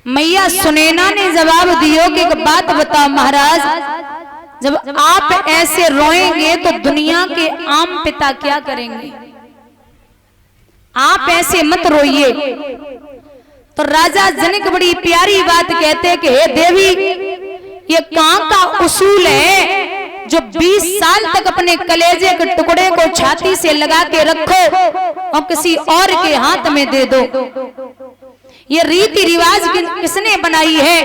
मैया सुनैना ने जवाब दियो कि एक बात बताओ महाराज, जब आप ऐसे रोएंगे तो दुनिया के आम पिता क्या करेंगे? आप ऐसे मत रोइए। तो राजा जनक बड़ी प्यारी बात कहते कि हे देवी, ये कहां का उसूल है जो 20 साल तक अपने कलेजे के टुकड़े को छाती से लगा के रखो और किसी और के हाथ में दे दो? ये रीति रिवाज किसने बनाई है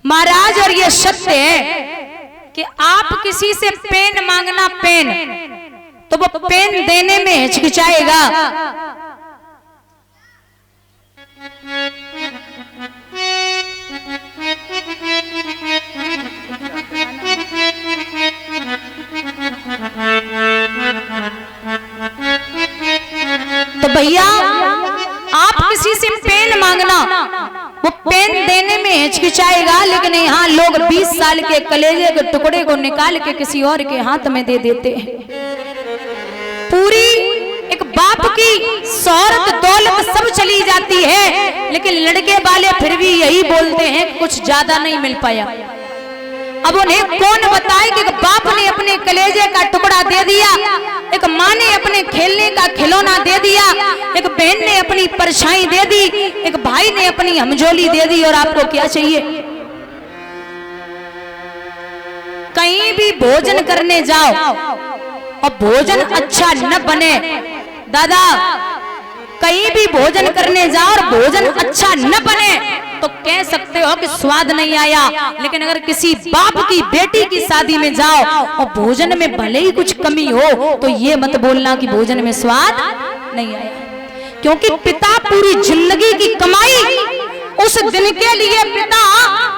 महाराज? और ये सत्य है कि आप किसी से पेन मांगना, पेन, तो वो पेन देने में हिचकिचाएगा। तो भैया आप किसी से पेन मांगना, वो पेन देने में हिचकिचाएगा, लेकिन यहाँ लोग 20 साल के कलेजे के टुकड़े को निकाल के किसी और के हाथ में दे देते हैं। पूरी एक बाप की शोहरत दौलत सब चली जाती है, लेकिन लड़के वाले फिर भी यही बोलते हैं कुछ ज्यादा नहीं मिल पाया। अब उन्हें कौन बताए कि एक बाप ने अपने कलेजे का टुकड़ा दे दिया, एक माँ ने अपने खेलने का खिलौना दे दिया, एक बहन ने अपनी परछाई दे दी, एक भाई ने अपनी हमजोली दे दी, और आपको क्या चाहिए? कहीं भी भोजन करने जाओ और भोजन अच्छा न बने, दादा कहीं भी भोजन करने जाओ और भोजन अच्छा न बने तो कह सकते हो कि स्वाद नहीं आया, लेकिन अगर किसी बाप की बेटी की शादी में जाओ और भोजन में भले ही कुछ कमी हो तो ये मत बोलना कि भोजन में स्वाद नहीं आया, क्योंकि पिता पूरी जिंदगी की कमाई उस दिन के लिए पिता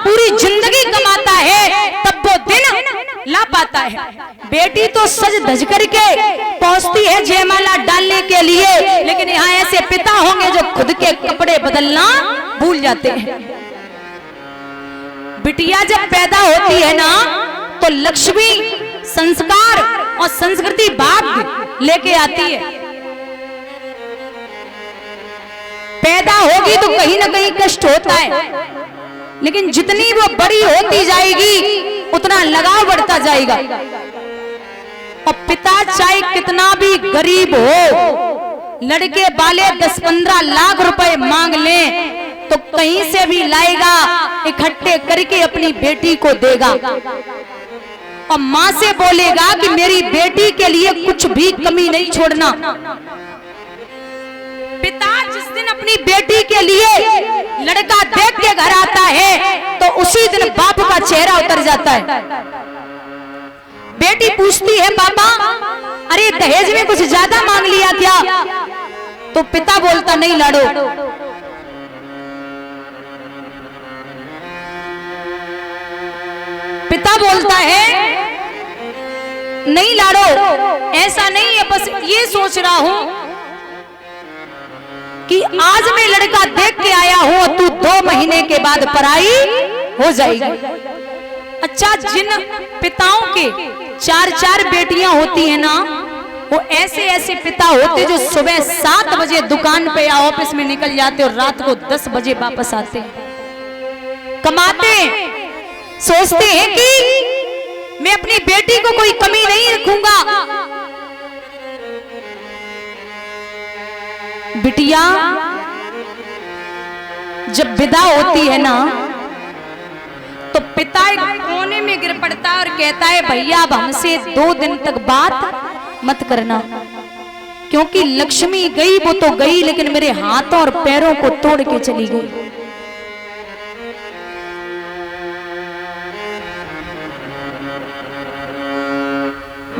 पूरी जिंदगी कमाता है, तब वो दिन ला पाता है। बेटी तो सज धज करके पहुंचती है जयमाला डालने के लिए, लेकिन यहाँ ऐसे पिता होंगे जो खुद के कपड़े बदलना भूल जाते हैं। बिटिया जब पैदा होती है ना तो लक्ष्मी संस्कार और संस्कृति भाग्य लेके आती है। पैदा होगी तो कहीं ना कहीं कष्ट होता है, लेकिन जितनी वो बड़ी होती जाएगी उतना लगाव बढ़ता जाएगा। और पिता चाहे कितना भी गरीब हो, लड़के वाले 10-15 लाख रुपए मांग लें तो कहीं से भी लाएगा, इकट्ठे करके अपनी बेटी को देगा और माँ से बोलेगा कि मेरी बेटी के लिए कुछ भी कमी नहीं छोड़ना। पिता जिस दिन अपनी बेटी के लिए लड़का देख के घर आता है तो उसी दिन बाप का चेहरा उतर जाता है। बेटी पूछती है पापा अरे दहेज में कुछ ज्यादा मांग लिया क्या? तो पिता बोलता नहीं लाडो, पिता बोलता है नहीं लाडो ऐसा नहीं है, बस ये सोच रहा हूं कि आज मैं लड़का देख के आया हूं, तू 2 महीने के बाद पराई हो जाएगी। अच्छा, जिन पिताओं के 4-4 बेटियां होती है ना, वो ऐसे ऐसे पिता होते जो सुबह 7 बजे दुकान पे या ऑफिस में निकल जाते और रात को 10 बजे वापस आते, कमाते, सोचते हैं कि मैं अपनी बेटी को कोई कमी नहीं रखूंगा। बिटिया जब विदा होती है ना तो पिता एक कोने में गिर पड़ता है और कहता है भैया अब हमसे 2 दिन तक बात मत करना, क्योंकि लक्ष्मी गई वो तो गई, लेकिन मेरे हाथों और पैरों को तोड़ के चली गई।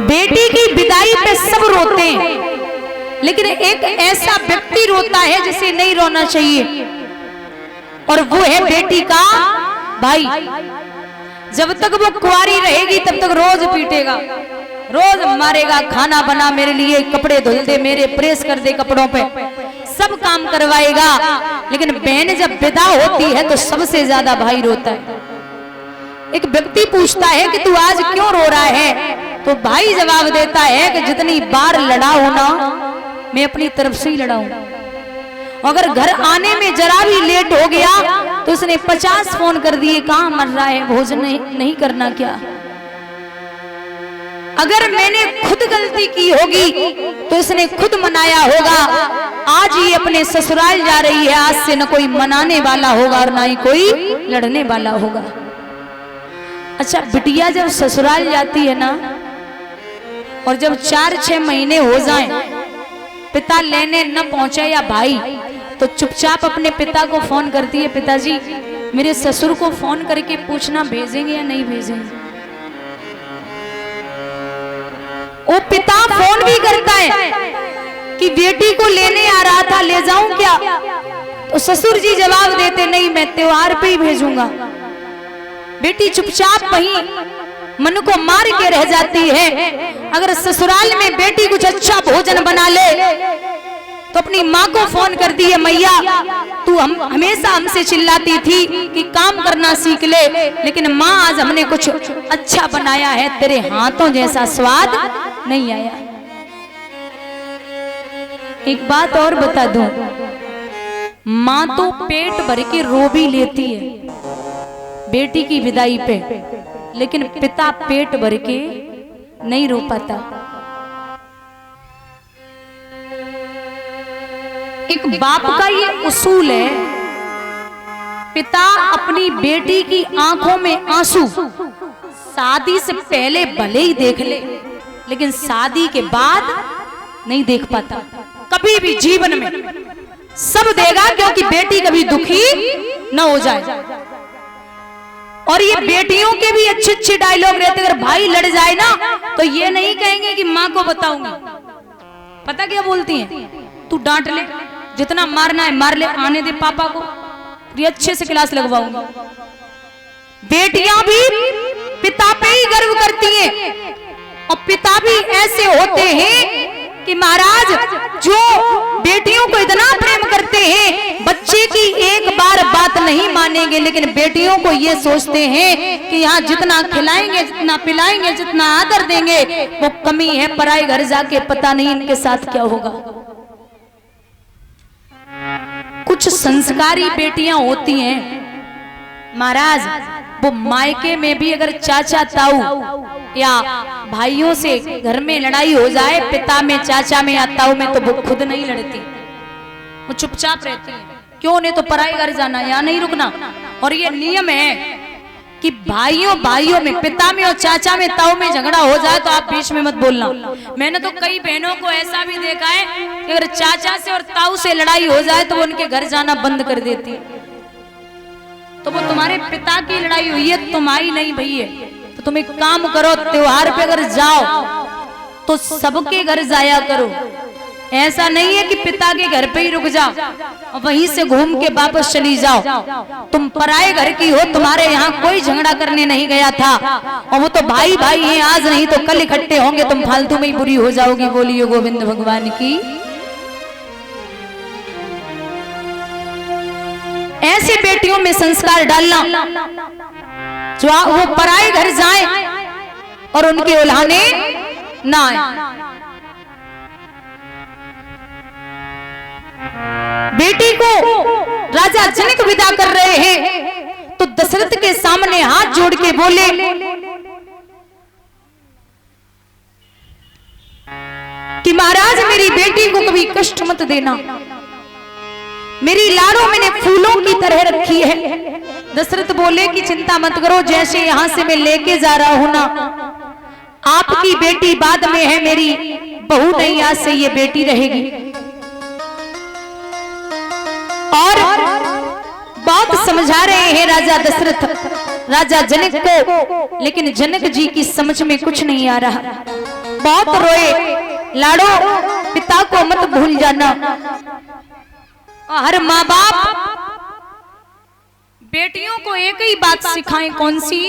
बेटी की विदाई पे सब रोते हैं, लेकिन एक ऐसा व्यक्ति रोता है जिसे नहीं रोना चाहिए, और वो है बेटी का भाई। जब तक वो कुंवारी रहेगी तब तक रोज पीटेगा, रोज मारेगा, खाना बना मेरे लिए, कपड़े धुल दे मेरे, प्रेस कर दे कपड़ों पे, सब काम करवाएगा। लेकिन बहन जब विदा होती है तो सबसे ज्यादा भाई रोता है। एक व्यक्ति पूछता है कि तू आज क्यों रो रहा है? तो भाई जवाब देता है कि जितनी बार लड़ा हूं ना मैं अपनी तरफ से ही लड़ा हूं, अगर घर आने में जरा भी लेट हो गया तो उसने 50 फोन कर दिए, कहाँ मर रहा है, भोजन नहीं करना क्या। अगर मैंने खुद गलती की होगी तो इसने खुद मनाया होगा। आज ये अपने ससुराल जा रही है, आज से न कोई मनाने वाला होगा और ना ही कोई लड़ने वाला होगा। अच्छा, बिटिया जब ससुराल जाती है ना, और जब 4-6 महीने हो जाएं, पिता लेने न पहुंचे या भाई, तो चुपचाप अपने पिता को फोन करती है, पिताजी मेरे ससुर को फोन करके पूछना भेजेंगे या नहीं भेजेंगे। वो पिता फोन भी करता है कि बेटी को लेने आ रहा था, ले जाऊं क्या, तो ससुर जी जवाब देते नहीं, मैं त्योहार पे ही भेजूंगा। बेटी चुपचाप वहीं मन को मार के रह जाती है। अगर ससुराल में बेटी कुछ अच्छा भोजन बना ले तो अपनी माँ को फोन करती है, मैया तू हमेशा हमसे चिल्लाती थी कि काम करना सीख ले, लेकिन माँ आज हमने कुछ अच्छा बनाया है, तेरे हाथों जैसा स्वाद नहीं आया। एक बात और बता दूं, माँ तो पेट भर के रो भी लेती है बेटी की विदाई पे, लेकिन पिता पेट भर के नहीं रो पाता। एक बाप का ये उसूल है, पिता अपनी बेटी की आंखों में आंसू शादी से पहले भले ही देख ले, लेकिन शादी के बाद नहीं देख पाता कभी भी जीवन में। सब देगा क्योंकि बेटी कभी दुखी न हो जाए। और ये बेटियों के भी अच्छे अच्छे डायलॉग रहते, अगर भाई लड़ जाए ना तो ये नहीं कहेंगे कि माँ को बताऊंगी, पता क्या बोलती हैं, तू डांट ले, जितना मारना है मार ले, आने दे पापा को, ये अच्छे से क्लास लगवाऊंगा। बेटियां भी पिता पे ही गर्व करती हैं, और पिता भी ऐसे होते हैं कि महाराज जो बेटियों को इतना प्रेम करते हैं, बच्चे की एक बार बात नहीं मानेंगे, लेकिन बेटियों को ये सोचते हैं कि यहाँ जितना खिलाएंगे, जितना पिलाएंगे, जितना आदर देंगे वो कमी है, पराए घर जाके पता नहीं इनके साथ क्या होगा। कुछ संस्कारी बेटियां होती हैं महाराज, वो मायके में भी अगर चाचा ताऊ या भाइयों से घर में लड़ाई हो जाए, पिता में, चाचा में या ताऊ में, तो वो खुद नहीं लड़ती, वो चुपचाप रहती है। क्यों, नहीं तो पराई घर जाना, यहाँ नहीं रुकना। और ये नियम है कि भाइयों में, पिता में और चाचा में, ताऊ में झगड़ा हो जाए तो आप बीच में मत बोलना। मैंने तो कई बहनों को ऐसा भी देखा है कि अगर चाचा से और ताऊ से लड़ाई हो जाए तो वो उनके घर जाना बंद कर देती है। तो वो तुम्हारे पिता की लड़ाई हुई है, तुम्हारी नहीं भई है। तो तुम एक काम करो, त्योहार पे अगर जाओ तो सबके घर जाया करो। ऐसा नहीं है कि पिता के घर पे ही रुक जाओ और वहीं से घूम के वापस चली जाओ। तुम पराए घर की हो, तुम्हारे यहाँ कोई झगड़ा करने नहीं गया था, और वो तो भाई भाई हैं, आज नहीं तो कल इकट्ठे होंगे, तुम फालतू में ही बुरी हो जाओगी। बोलिए गोविंद भगवान की। ऐसी बेटियों में संस्कार डालना जो वो पराए घर जाए और उनके उल्हाने ना आए। बेटी को राजा जनक विदा कर रहे हैं तो दशरथ के सामने हाथ जोड़ के बोले, कि महाराज मेरी बेटी को कभी कष्ट मत देना, मेरी लाड़ों मैंने फूलों की तरह रखी है। दशरथ बोले कि चिंता मत करो, जैसे यहां से मैं लेके जा रहा हूं ना, आपकी बेटी बाद में है, मेरी बहू नहीं, आज से ये बेटी रहेगी। और बहुत समझा रहे हैं राजा दशरथ राजा जनक को, लेकिन जनक जी की समझ में कुछ नहीं आ रहा। बहुत रोए, लाड़ो पिता को मत भूल जाना। हर माँ बाप बेटियों को एक ही बात सिखाएं, कौन सी?